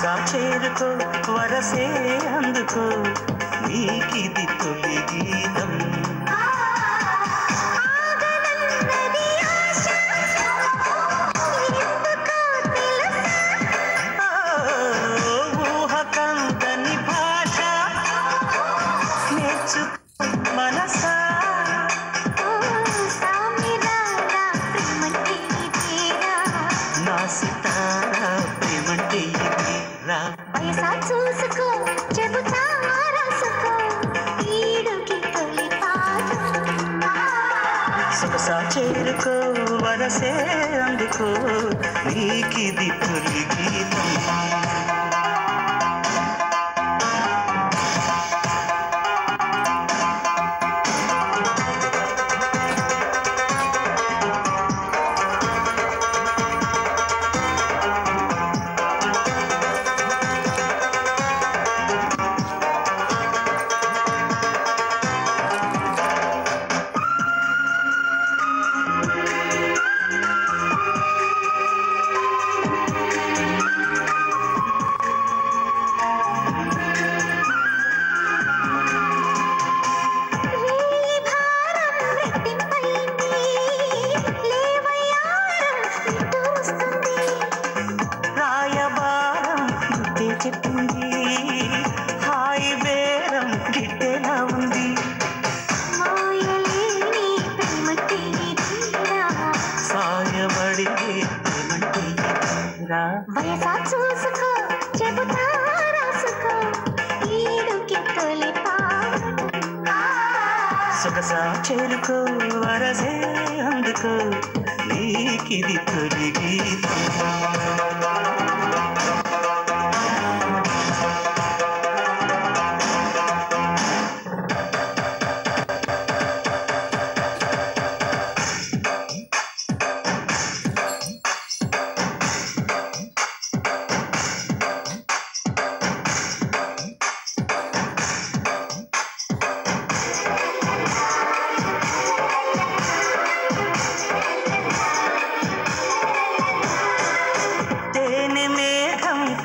సొగసా చేరుకో వరసే అందుకో నీకిది తొలి గీతం ఊహకందని భాష నేర్చుకో మనసా నా సితారా ప్రేమంటే ఇది రా వయసా చూసుకో చెబుతా రాసుకో ఈడుకి తొలి పాఠం సొగసా చేరుకో వరసే అందుకో నీకిది తొలి గీతం చెప్పింది హాయి బేరం గిట్టేలా ఉంది మాయలేని ప్రేమకి తీరా సాయబడి ప్రేమంటే రా వయసా చూసుకో చెబుతా రాసుకో ఈడుకి తొలి పాఠం సొగసా చేరుకో వరసే అందుకో నీకిది తొలి గీతం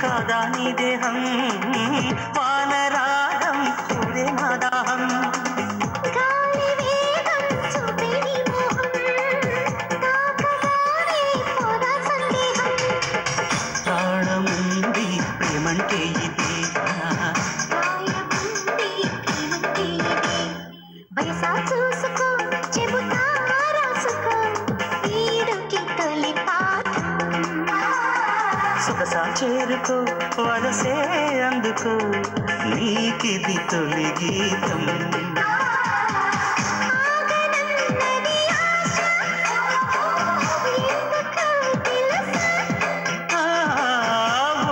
కాదా నీ దేహం వానరాగం పూరే నాదాహం గాలి వేగం చూపే నీ మోహం తాకగానే పోదా సందేహం ప్రాణముంది ప్రేమంటే ఇది ప్రాయముంది ప్రేమంటే ఇది వయసా చూసుకో చెబుతా రాసుకో ఈడుకి తొలి పాఠం సొగసా చేరుకో వరసే అందుకో నీకిది తొలి గీతం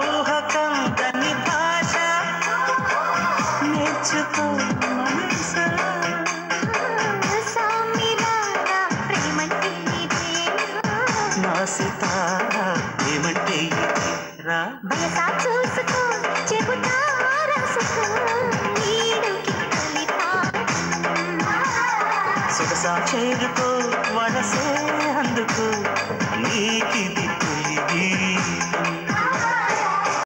ఊహకందని భాష నేర్చుకో మనసా నా సితారా ప్రేమంటే ఇది రా వయసా చూసుకో చెబుతా రాసుకో ఈడుకి తొలి పాఠం సొగసా చేరుకో వరసే అందుకో